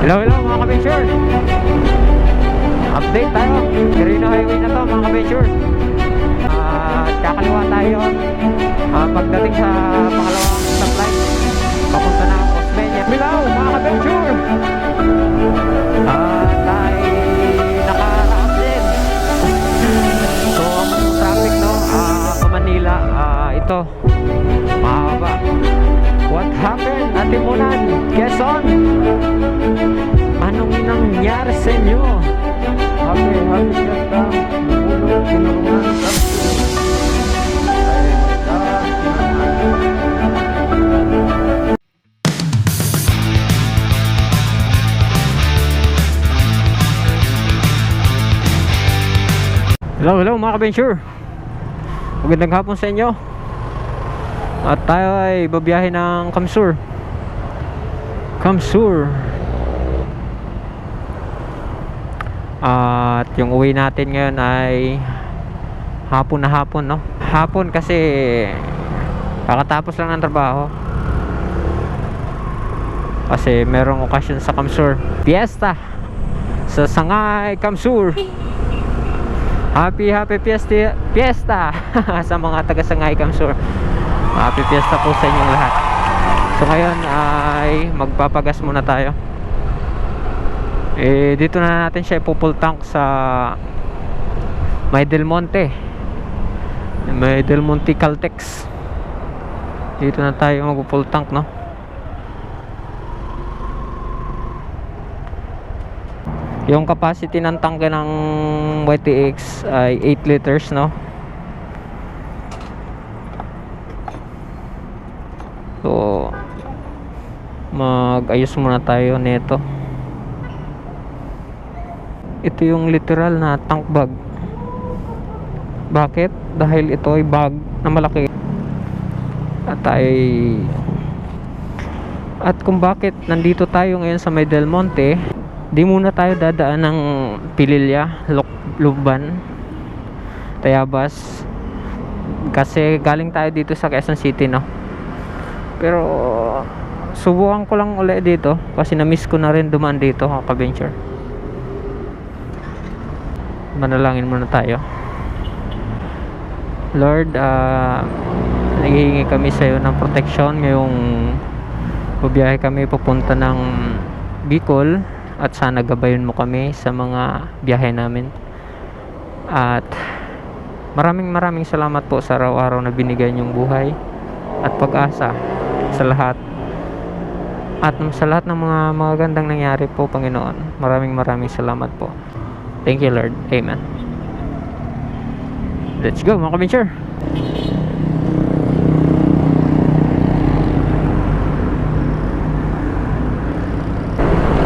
Hello, hello mga ka-venture. Update tayo. Quirino Highway na to mga ka-venture. Kakaliwa tayo pagdating sa pangalawang stoplight. Papunta na ang Osmeña. Hello mga ka-venture. Tayo nakaraas din. So ang traffic no, sa Manila, ito mahaba. What happened? Atimunan, Quezon. Anong nangyari sa inyo? Happy ganda. Bulog, tinurungan, Hello, hello mga ka-venture. Magandang hapon sa inyo. At tayo ay babiyahe ng Kamsur. At yung uwi natin ngayon ay hapon na hapon, no? Hapon kasi kakatapos lang ng trabaho. Kasi merong okasyon sa Kamsur. Fiesta sa Sangay Kamsur. Happy fiesta sa mga taga Sangay Kamsur. Happy fiesta po sa inyong lahat. So ngayon ay magpapagas muna tayo. Dito na natin siya ipo-full tank sa May Del Monte Caltex. Dito na tayo mag-full tank, no? Yung capacity ng tangke ng YTX ay 8 liters, no? So mag-ayos muna tayo nito. Ito yung literal na tank bag. Bakit? Dahil ito ay bag na malaki. At kung bakit nandito tayo ngayon sa May Del Monte, di muna tayo dadaan ng Pililla, Lukban, Tayabas, kasi galing tayo dito sa Quezon City, no? Pero subukan ko lang ulit dito kasi na-miss ko na rin dumaan dito, mga ka-venture. Manalangin muna tayo. Lord, naghihingi kami sa iyo ng protection ngayong bubiyahe kami papunta ng Bicol, at sana gabayan mo kami sa mga biyahe namin. At maraming salamat po sa araw-araw na binigay niyong buhay at pag-asa sa lahat. At sa lahat ng mga magagandang nangyari po, Panginoon. Maraming salamat po. Thank you, Lord. Amen. Let's go, mga ka-venture.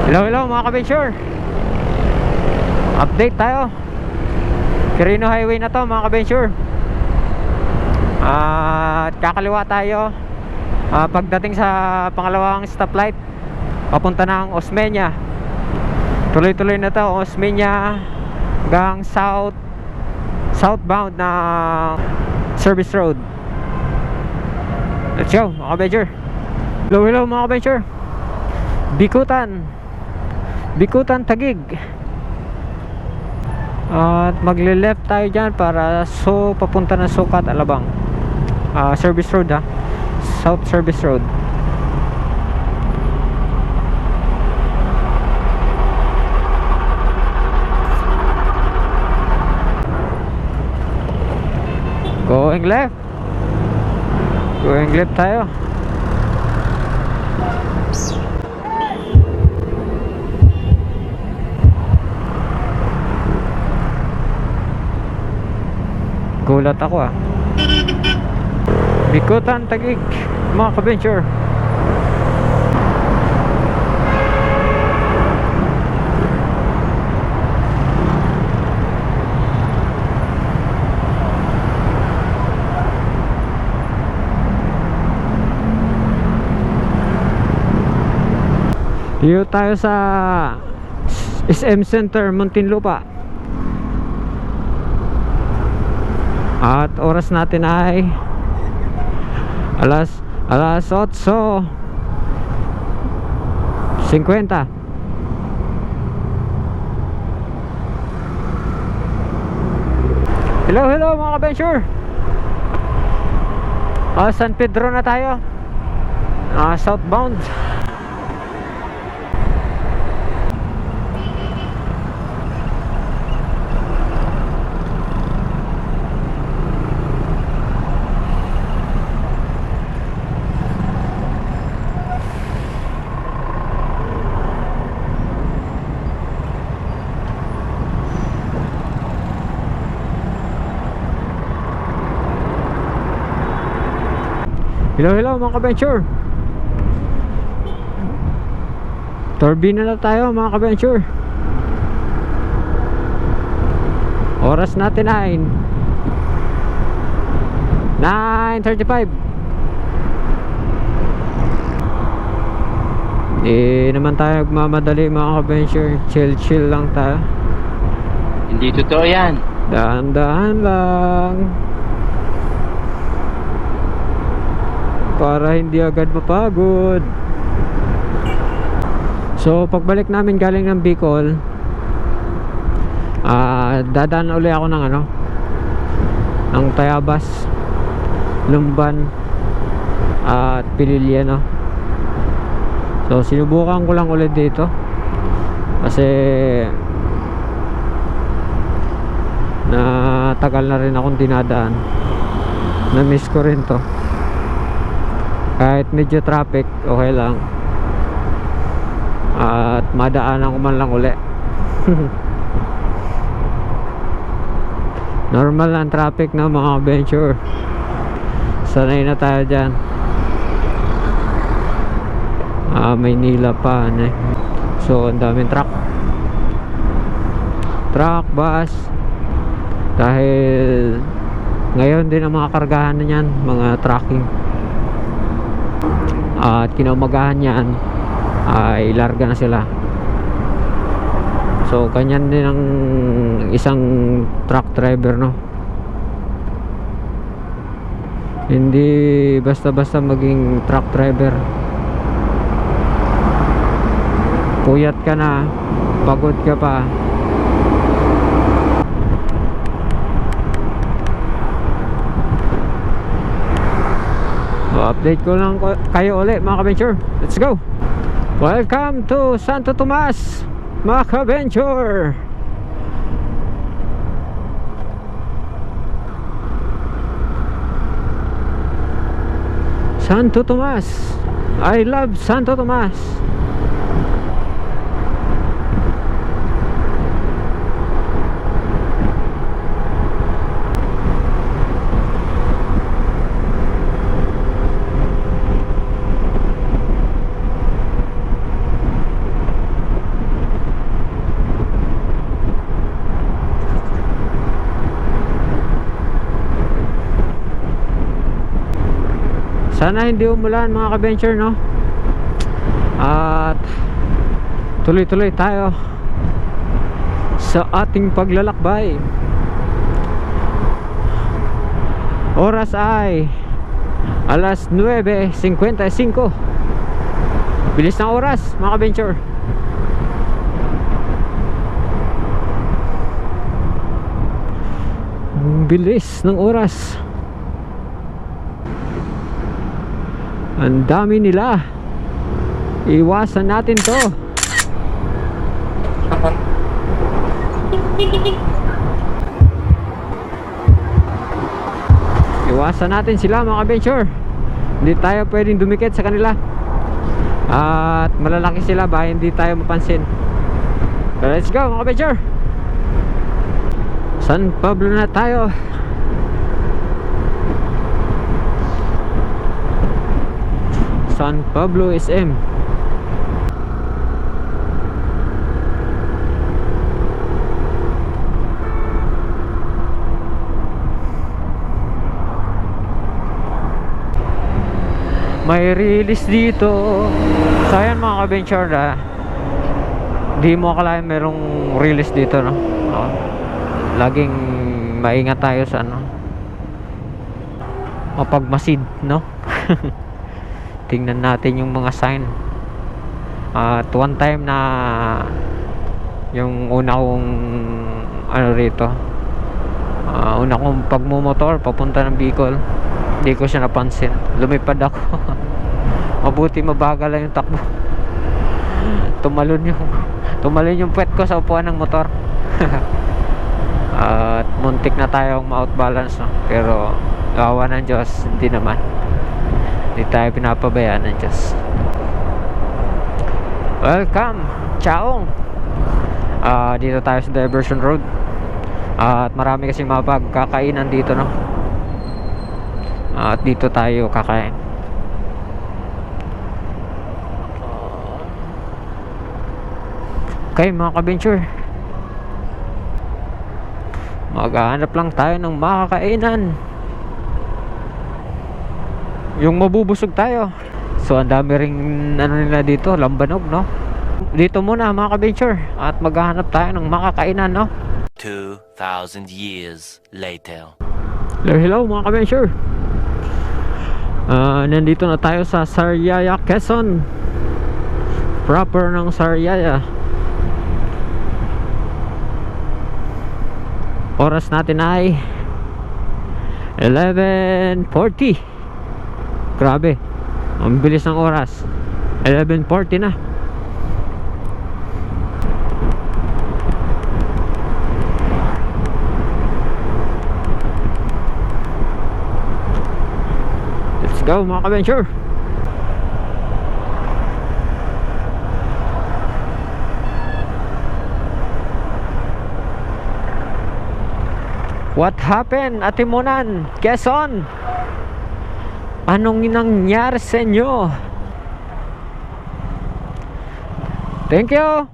Hello, hello mga ka-venture. Update tayo. Quirino Highway na to, mga ka-venture. At kakaliwa tayo pagdating sa pangalawang stoplight. Papunta na ang Osmeña. Tuloy-tuloy na to, Osmeña hanggang southbound na service road. Let's go, mga ka-venture. Hello, hello mga ka-venture. Bikutan, Taguig. At magle-left tayo dyan para papunta na Sucat, Alabang. Service road, ha? South Service Road. Going left tayo. Gulat ako, Bikutan, Taguig, mga ka-venture. Dito tayo sa SM Center, Muntinlupa. At oras natin ay alas 8:50. Hello, hello mga ka-venture. San Pedro na tayo. Southbound. Hello, hello mga ka-venture. Turbine na tayo mga ka-venture. Oras natin ay 9:35. Di naman tayo magmamadali mga ka-venture. Chill lang tayo. Hindi totoo yan. Dahan-dahan lang, para hindi agad mapagod. So pagbalik namin galing ng Bicol, dadaan uli ako ng ng Tayabas, Lumban at Pililya, no? So sinubukan ko lang ulit dito kasi tagal na rin akong dinadaan. Na-miss ko rin to. Kahit medyo traffic, okay lang. At madaanan ko man lang uli. Normal ang traffic na mga venture. Sanay na tayo dyan. Maynila pa So ang daming truck, bus. Dahil ngayon din ang mga kargahan na yan, mga trucking. At kinaumagahan yan ay larga na sila. So kanyan din ang isang truck driver, no? Hindi basta-basta maging truck driver. Puyat ka na, pagod ka pa. Update ko lang kayo ulit mga ka-venture. Let's go. Welcome to Santo Tomas mga ka-venture. Santo Tomas, I love Santo Tomas. Sana hindi umulan mga ka-venture, no? At tuloy-tuloy tayo sa ating paglalakbay. Oras ay alas 9:55. Bilis ng oras mga ka-venture. Bilis ng oras. Ang dami nila. Iwasan natin to. Iwasan natin sila mga ka-venture. Hindi tayo pwedeng dumikit sa kanila. At malalaki sila ba hindi tayo mapansin. So let's go mga ka-venture. San Pablo na tayo. San Pablo SM. May release dito. So ayan mga ka-venture, di mo akalain merong release dito, no? Laging maingat tayo sa mapagmasid, no? Tingnan natin yung mga sign. At one time na yung una kong rito, Una kong pagmumotor papunta ng Bicol, hindi ko siya napansin, lumipad ako. Mabuti mabagal lang yung takbo. Tumalon yung puwet ko sa upuan ng motor. At muntik na tayong ma-outbalance, no? Pero awa ng Diyos, hindi naman. Hindi tayo pinapabayaan ng Diyos. Welcome, Chaong. Dito tayo sa Diversion Road. At marami kasi mapagkakainan dito, no? At dito tayo kakain. Okay, mga ka-venture, maghahanap lang tayo ng makakainan yung mabubusog tayo. So ang dami ring ano nila dito, lambanog, no? Dito muna mga ka-venture, at maghahanap tayo ng makakainan, no? 2,000 years later. Hello mga ka-venture. Nandito na tayo sa Sariaya, Quezon. Proper ng Sariaya. Oras natin ay 11:40. Grabe, ang bilis ng oras. 11:40 na. Let's go mga ka-venture. What happened, Atimunan, Quezon? Anong nangyari sa inyo? Thank you.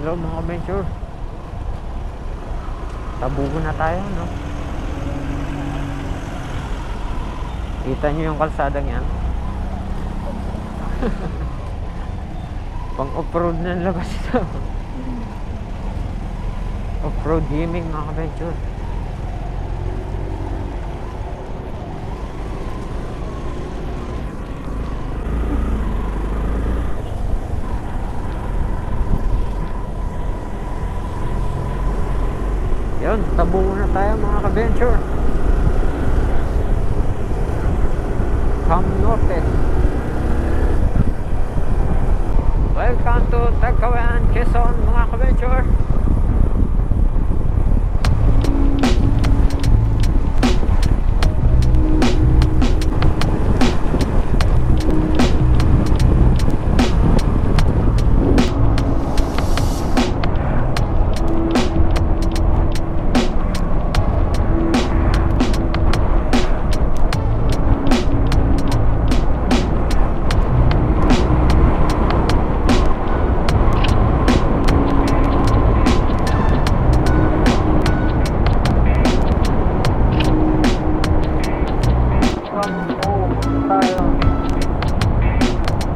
Hello mga ka-venture. Tabugo na tayo, no? Kita nyo yung kalsadang yan. Pang off-road na labas ito. Off-road gaming mga ka-venture. Yun, tabugo na tayo mga ka-venture. Cam Norte. Welcome to Tagkawan, Quezon mga ka-venture.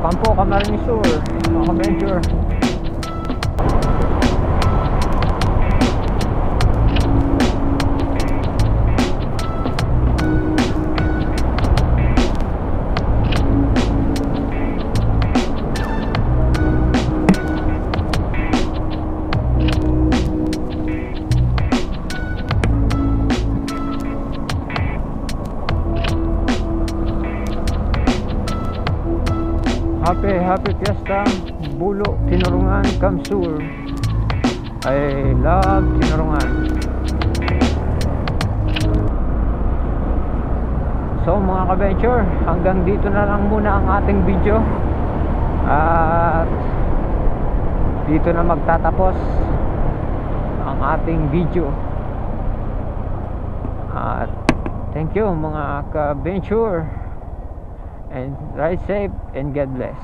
Campo Camarines Sur mga ka-venture. Happy Fiesta Bulo, Tinurungan, Kamsur. I love Tinurungan. So mga ka-venture, hanggang dito na lang muna ang ating video. At dito na magtatapos ang ating video. At thank you mga ka-venture. And ride safe and God bless.